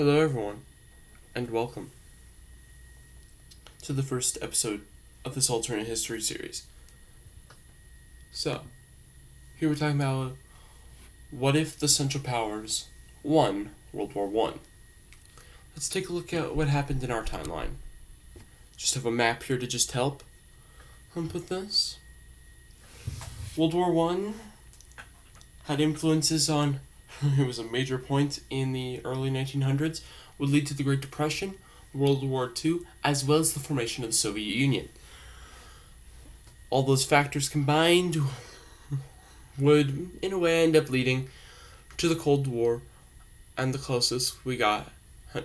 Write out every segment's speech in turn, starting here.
Hello, everyone, and welcome to the first episode of this alternate history series. So, here we're talking about what if the Central Powers won World War I. Let's take a look at what happened in our timeline. Just have a map here to just help with this. World War I had influences on, it was a major point in the early 1900s, would lead to the Great Depression, World War II, as well as the formation of the Soviet Union. All those factors combined would, in a way, end up leading to the Cold War, and the closest we got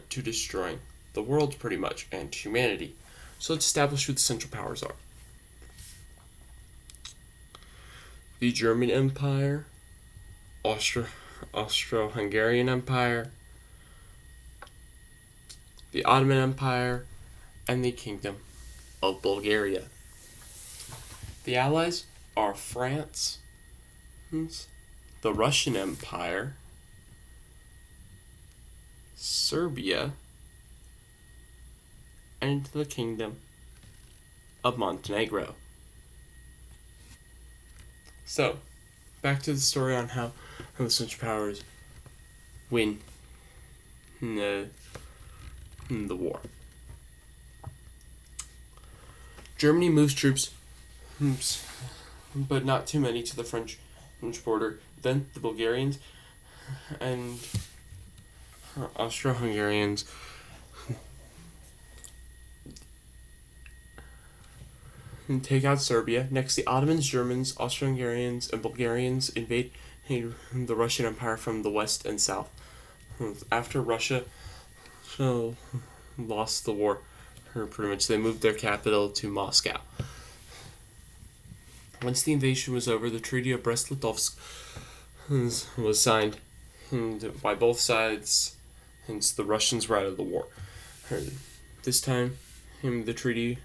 to destroying the world, pretty much, and humanity. So let's establish who the Central Powers are. The German Empire, Austro-Hungarian Empire, the Ottoman Empire, and the Kingdom of Bulgaria. The Allies are France, the Russian Empire, Serbia, and the Kingdom of Montenegro. So, back to the story on how the Central Powers win the war. Germany moves troops, but not too many, to the French border. Then the Bulgarians and Austro-Hungarians take out Serbia. Next, the Ottomans, Germans, Austro-Hungarians, and Bulgarians invade the Russian Empire from the west and south. After Russia lost the war, pretty much they moved their capital to Moscow. Once the invasion was over, the Treaty of Brest-Litovsk was signed by both sides, hence the Russians were out of the war. This time, the treaty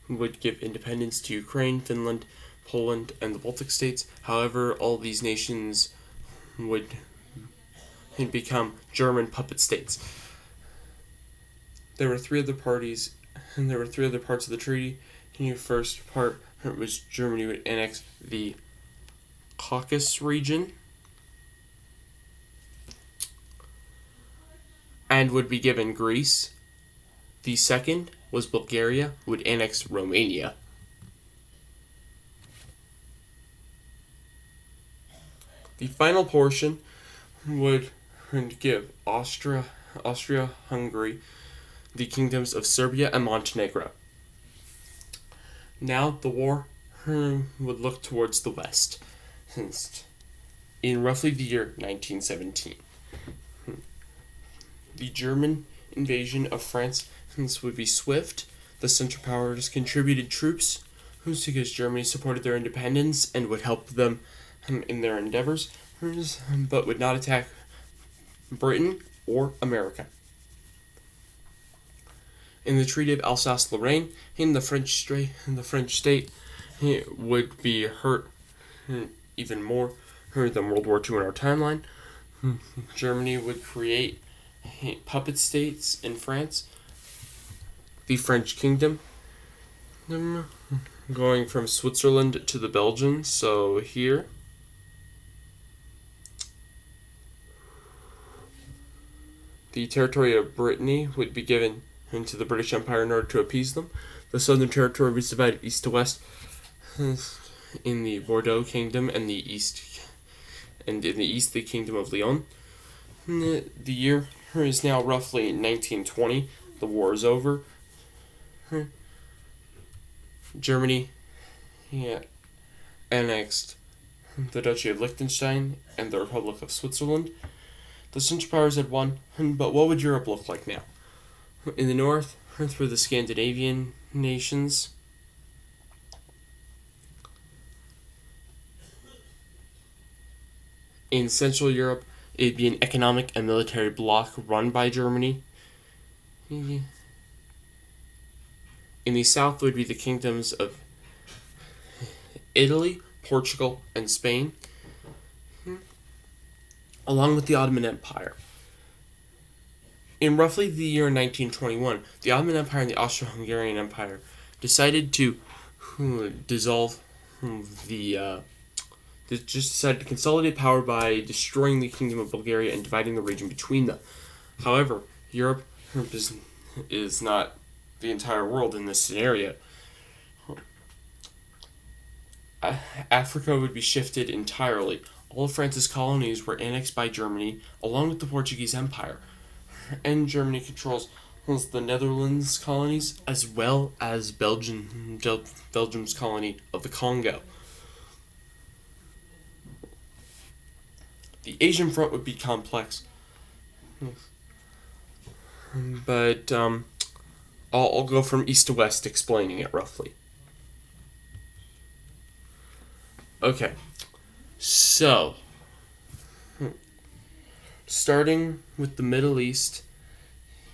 would give independence to Ukraine, Finland, Poland, and the Baltic states. However, all these nations would become German puppet states. There were three other parties, and there were three other parts of the treaty. The first part was Germany would annex the Caucasus region and would be given Greece. The second was Bulgaria would annex Romania. The final portion would give Austria-Hungary the kingdoms of Serbia and Montenegro. Now the war would look towards the west, in roughly the year 1917. The German invasion of France would be swift. The Central Powers contributed troops because Germany supported their independence and would help them in their endeavors, but would not attack Britain or America. In the Treaty of Alsace-Lorraine, the French state would be hurt even more than World War II in our timeline. Germany would create puppet states in France. The French kingdom, going from Switzerland to the Belgians, so here. The territory of Brittany would be given to the British Empire in order to appease them. The southern territory was divided east to west in the Bordeaux Kingdom, and in the east the Kingdom of Lyon. The year is now roughly 1920. The war is over. Germany annexed the Duchy of Liechtenstein and the Republic of Switzerland. The Central Powers had won, but what would Europe look like now? In the north, were the Scandinavian nations. In Central Europe, it'd be an economic and military bloc run by Germany. In the south would be the kingdoms of Italy, Portugal, and Spain, along with the Ottoman Empire. In roughly the year 1921, the Ottoman Empire and the Austro-Hungarian Empire decided to dissolve the. They just decided to consolidate power by destroying the Kingdom of Bulgaria and dividing the region between them. However, Europe is not the entire world in this scenario. Africa would be shifted entirely. All of France's colonies were annexed by Germany, along with the Portuguese Empire. And Germany controls the Netherlands colonies, as well as Belgium's colony of the Congo. The Asian front would be complex. But I'll go from east to west explaining it roughly. Okay, so starting with the Middle East,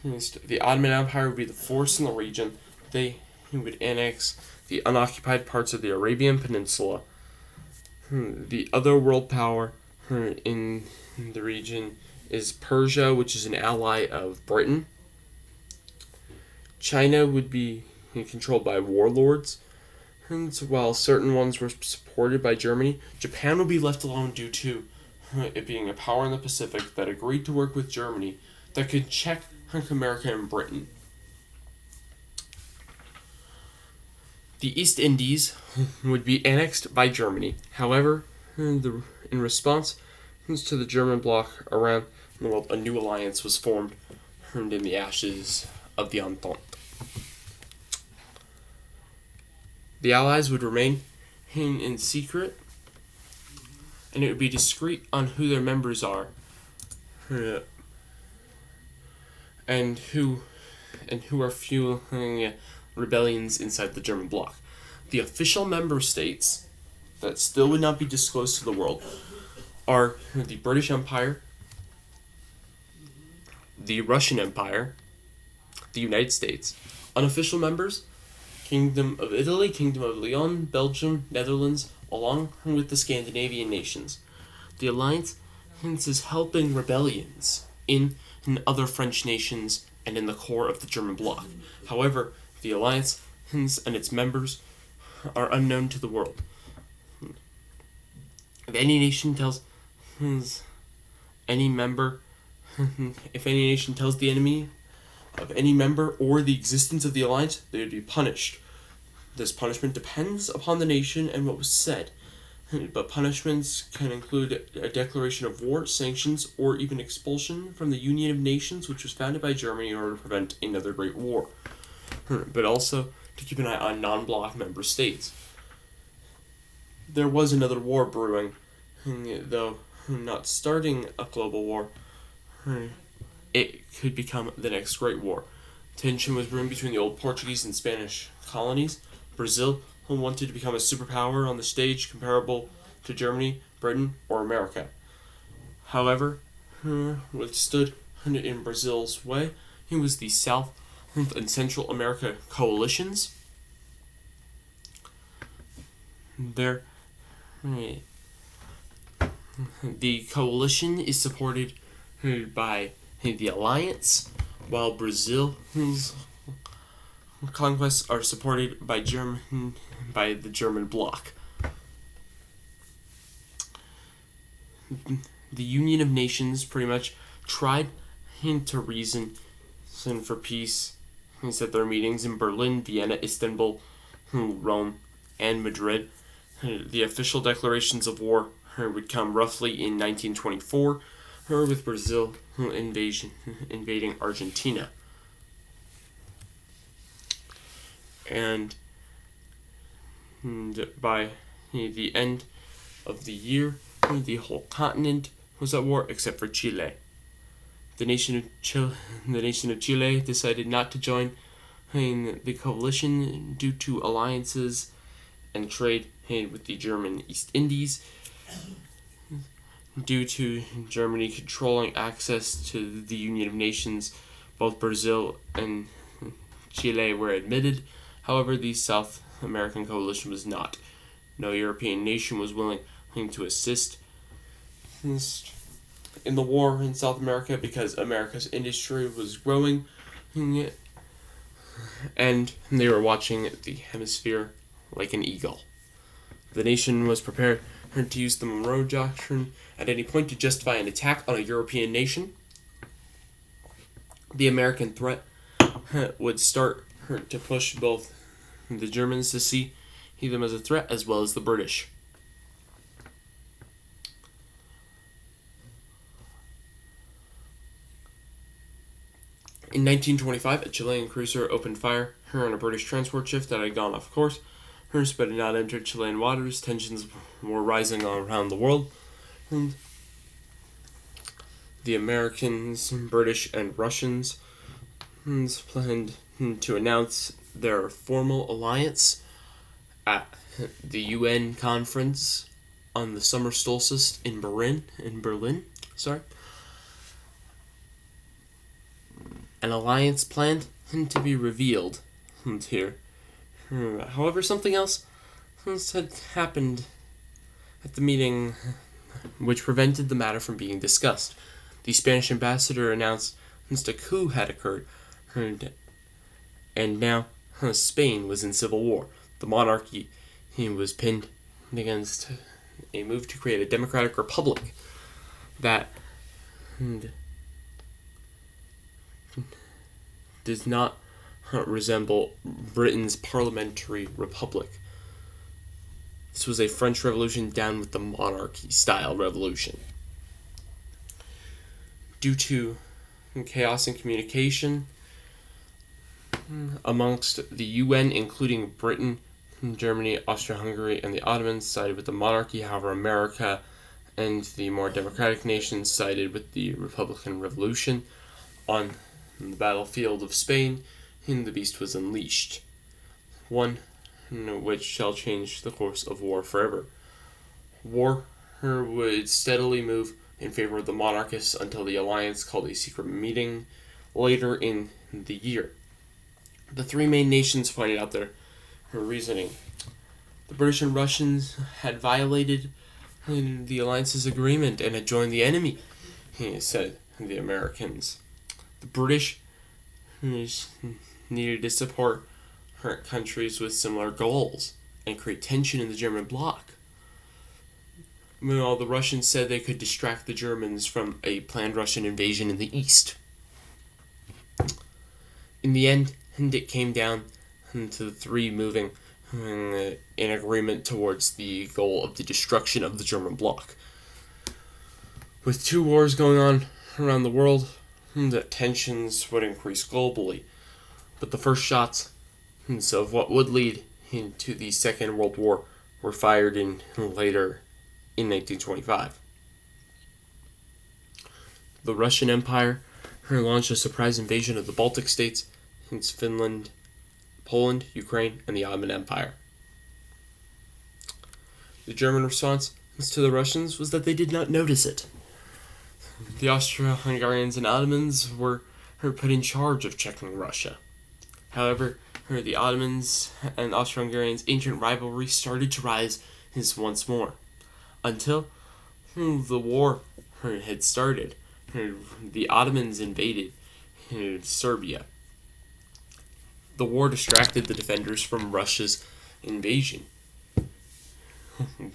the Ottoman Empire would be the force in the region. They would annex the unoccupied parts of the Arabian Peninsula. The other world power in the region is Persia, which is an ally of Britain. China would be controlled by warlords, and while certain ones were supported by Germany, Japan would be left alone due to it being a power in the Pacific that agreed to work with Germany that could check America and Britain. The East Indies would be annexed by Germany. However, in response to the German bloc around the world, a new alliance was formed in the ashes of the Entente. The Allies would remain in secret, and it would be discreet on who their members are, and who are fueling rebellions inside the German bloc. The official member states that still would not be disclosed to the world are the British Empire, the Russian Empire, the United States. Unofficial members: Kingdom of Italy, Kingdom of Leon, Belgium, Netherlands, along with the Scandinavian nations. The alliance is helping rebellions in other French nations and in the core of the German bloc. However, the alliance and its members are unknown to the world. If any nation tells any member, if any nation tells the enemy of any member or the existence of the alliance, they would be punished. This punishment depends upon the nation and what was said, but punishments can include a declaration of war, sanctions, or even expulsion from the Union of Nations, which was founded by Germany in order to prevent another great war, but also to keep an eye on non-bloc member states. There was another war brewing, though not starting a global war. It could become the next great war. Tension was brewing between the old Portuguese and Spanish colonies. Brazil wanted to become a superpower on the stage comparable to Germany, Britain, or America. However, what stood in Brazil's way was the South and Central America coalitions. The coalition is supported by the alliance, while Brazil's conquests are supported by the German bloc. The Union of Nations pretty much tried to reason for peace at their meetings in Berlin, Vienna, Istanbul, Rome, and Madrid. The official declarations of war would come roughly in 1924, with Brazil invading Argentina. And by the end of the year, the whole continent was at war except for Chile. The nation of Chile decided not to join the coalition due to alliances and trade with the German East Indies. Due to Germany controlling access to the Union of Nations, both Brazil and Chile were admitted. However, the South American coalition was not. No European nation was willing to assist. in the war in South America because America's industry was growing, and they were watching the hemisphere like an eagle. The nation was prepared to use the Monroe Doctrine at any point to justify an attack on a European nation. The American threat would start to push both the Germans to see them as a threat as well as the British. In 1925, a Chilean cruiser opened fire on a British transport ship that had gone off course, but had not entered Chilean waters. Tensions were rising all around the world. And the Americans, British, and Russians planned to announce their formal alliance at the UN conference on the summer solstice in Berlin. An alliance planned to be revealed here. However, something else had happened at the meeting which prevented the matter from being discussed. The Spanish ambassador announced a coup had occurred, and now Spain was in civil war. The monarchy was pinned against a move to create a democratic republic that does not resemble Britain's parliamentary republic. This was a French Revolution down with the monarchy-style revolution. Due to chaos in communication amongst the UN, including Britain, Germany, Austria-Hungary, and the Ottomans, sided with the monarchy. However, America and the more democratic nations sided with the Republican Revolution. On the battlefield of Spain, the beast was unleashed, one which shall change the course of war forever. War would steadily move in favor of the monarchists until the alliance called a secret meeting later in the year. The three main nations pointed out their reasoning. The British and Russians had violated the alliance's agreement and had joined the enemy, said the Americans. The British needed to support countries with similar goals and create tension in the German bloc. Meanwhile, the Russians said they could distract the Germans from a planned Russian invasion in the east. In the end, it came down to the three moving in agreement towards the goal of the destruction of the German bloc. With two wars going on around the world, the tensions would increase globally. But the first shots of what would lead into the Second World War were fired later in 1925. The Russian Empire launched a surprise invasion of the Baltic states, Finland, Poland, Ukraine, and the Ottoman Empire. The German response to the Russians was that they did not notice it. The Austro-Hungarians and Ottomans were put in charge of checking Russia. However, the Ottomans and Austro-Hungarians' ancient rivalry started to rise once more, until the war had started. The Ottomans invaded Serbia. The war distracted the defenders from Russia's invasion,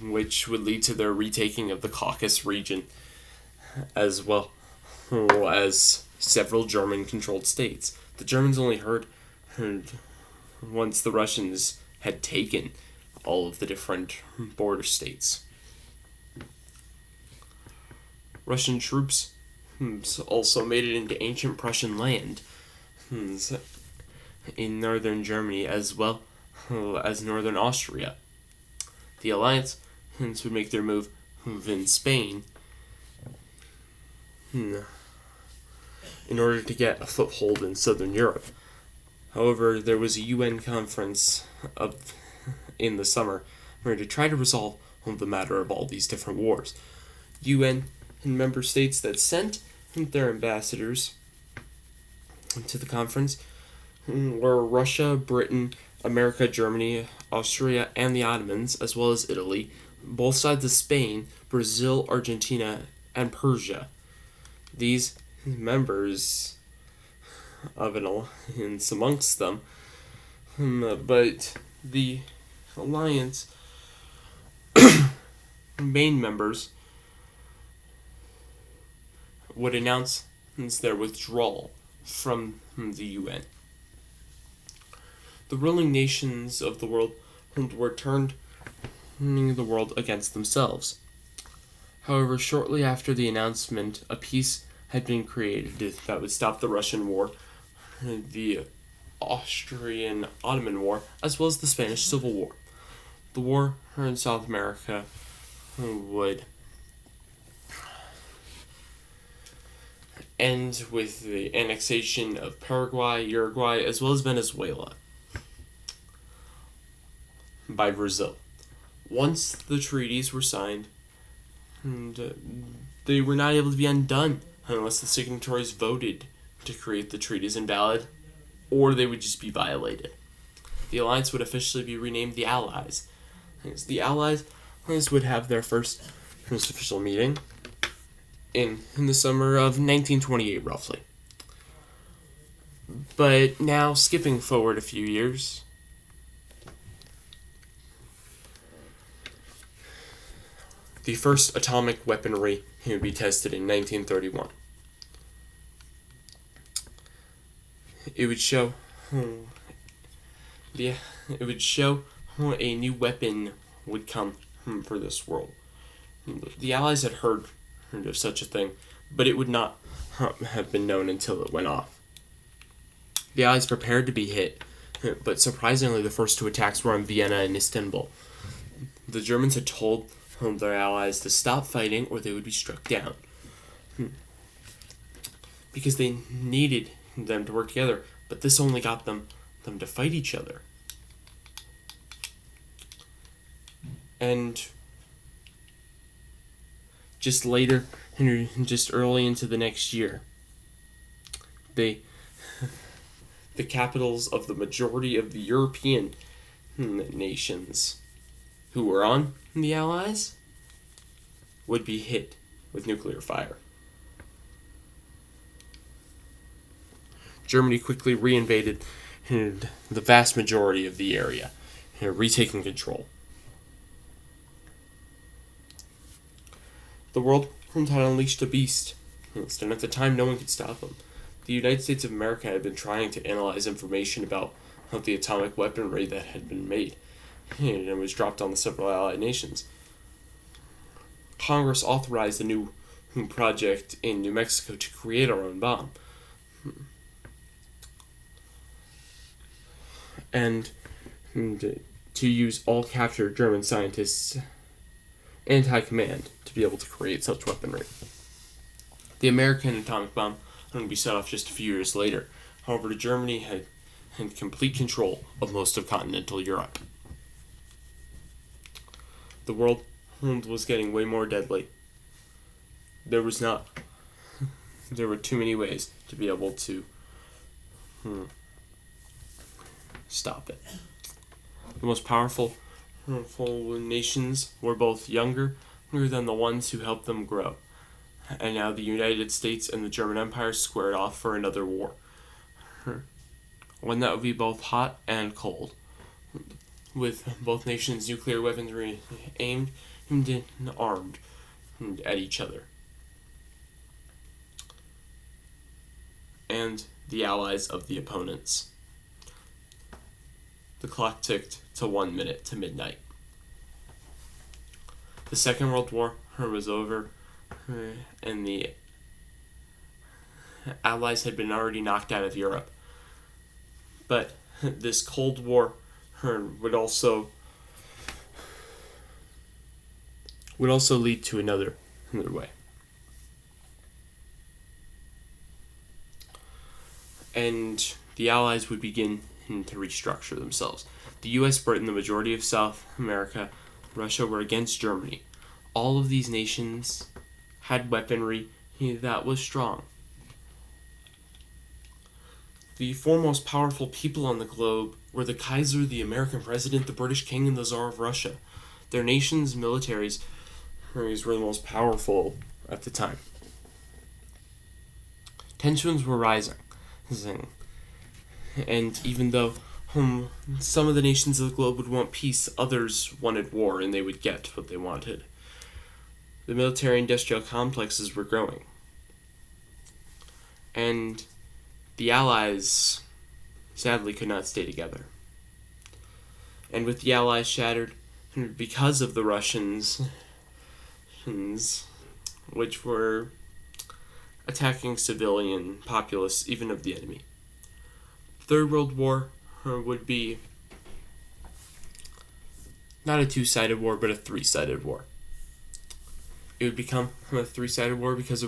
which would lead to their retaking of the Caucasus region, as well as several German-controlled states. The Germans only heard once the Russians had taken all of the different border states. Russian troops also made it into ancient Prussian land in northern Germany as well as northern Austria. The alliance would make their move in Spain in order to get a foothold in southern Europe. However, there was a UN conference in the summer to try to resolve the matter of all these different wars. UN and member states that sent their ambassadors to the conference were Russia, Britain, America, Germany, Austria, and the Ottomans, as well as Italy, both sides of Spain, Brazil, Argentina, and Persia. These members of an alliance amongst them, but the alliance main members would announce their withdrawal from the UN. The ruling nations of the world were turning the world against themselves. However, shortly after the announcement, a peace had been created that would stop the Russian War, the Austrian-Ottoman War, as well as the Spanish Civil War. The war in South America would end with the annexation of Paraguay, Uruguay, as well as Venezuela by Brazil. Once the treaties were signed, they were not able to be undone unless the signatories voted to create the treaties invalid, or they would just be violated. The alliance would officially be renamed the Allies. The Allies would have their first official meeting in the summer of 1928, roughly. But now, skipping forward a few years, the first atomic weaponry would be tested in 1931. It would show a new weapon would come for this world. The Allies had heard of such a thing, but it would not have been known until it went off. The Allies prepared to be hit, but surprisingly the first two attacks were on Vienna and Istanbul. The Germans had told their allies to stop fighting or they would be struck down, because they needed them to work together, but this only got them to fight each other. And just later, just early into the next year, the capitals of the majority of the European nations who were on the Allies would be hit with nuclear fire. Germany quickly reinvaded the vast majority of the area, retaking control. The world had unleashed a beast, and at the time no one could stop them. The United States of America had been trying to analyze information about the atomic weaponry that had been made, and it was dropped on the several allied nations. Congress authorized a new project in New Mexico to create our own bomb. And to use all captured German scientists and high command to be able to create such weaponry. The American atomic bomb would be set off just a few years later. However, Germany had complete control of most of continental Europe. The world was getting way more deadly. There were too many ways to be able to stop it. The most powerful nations were both younger than the ones who helped them grow. And now the United States and the German Empire squared off for another war. One that would be both hot and cold, with both nations' nuclear weaponry aimed and armed at each other. And the allies of the opponents. The clock ticked to 1 minute to midnight. The Second World War was over, and the Allies had been already knocked out of Europe. But this Cold War would also lead to another way. And the Allies would begin to restructure themselves. The US, Britain, the majority of South America, Russia were against Germany. All of these nations had weaponry that was strong. The four most powerful people on the globe were the Kaiser, the American president, the British king, and the Tsar of Russia. Their nations' militaries were the most powerful at the time. tensions were rising. And even though some of the nations of the globe would want peace, others wanted war, and they would get what they wanted. The military-industrial complexes were growing. And the Allies sadly could not stay together. And with the Allies shattered, because of the Russians, which were attacking civilian populace, even of the enemy. Third World War would be not a two-sided war, but a three-sided war. It would become a three-sided war because a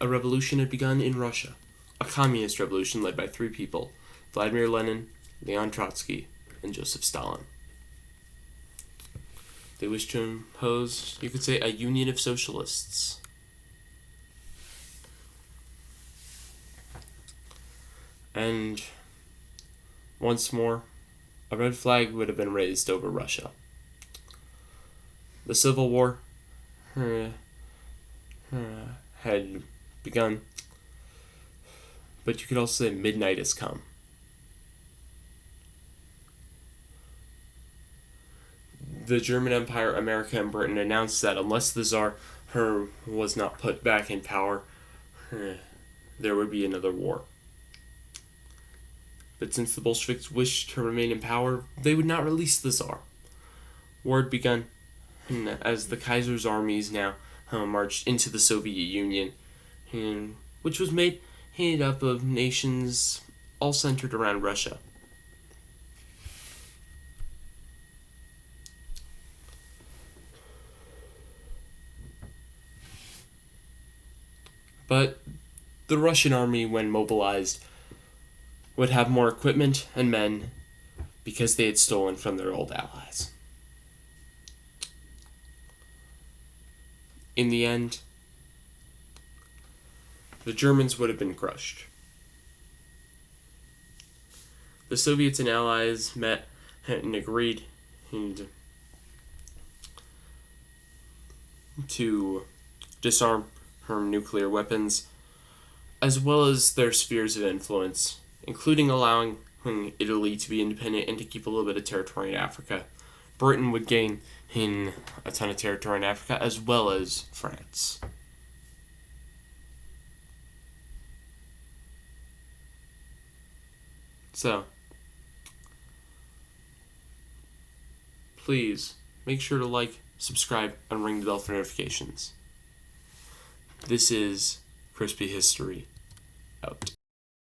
revolution had begun in Russia. A communist revolution led by three people: Vladimir Lenin, Leon Trotsky, and Joseph Stalin. They wished to impose, you could say, a union of socialists. And once more, a red flag would have been raised over Russia. The Civil War had begun, but you could also say midnight has come. The German Empire, America, and Britain announced that unless the Tsar was not put back in power, there would be another war. But since the Bolsheviks wished to remain in power, they would not release the Tsar. War had begun as the Kaiser's armies now marched into the Soviet Union, which was made up of nations all centered around Russia. But the Russian army, when mobilized, would have more equipment and men because they had stolen from their old allies. In the end, the Germans would have been crushed. The Soviets and Allies met and agreed to disarm nuclear weapons, as well as their spheres of influence, including allowing Italy to be independent and to keep a little bit of territory in Africa. Britain would gain a ton of territory in Africa, as well as France. So, please make sure to like, subscribe, and ring the bell for notifications. This is Crispy History, out.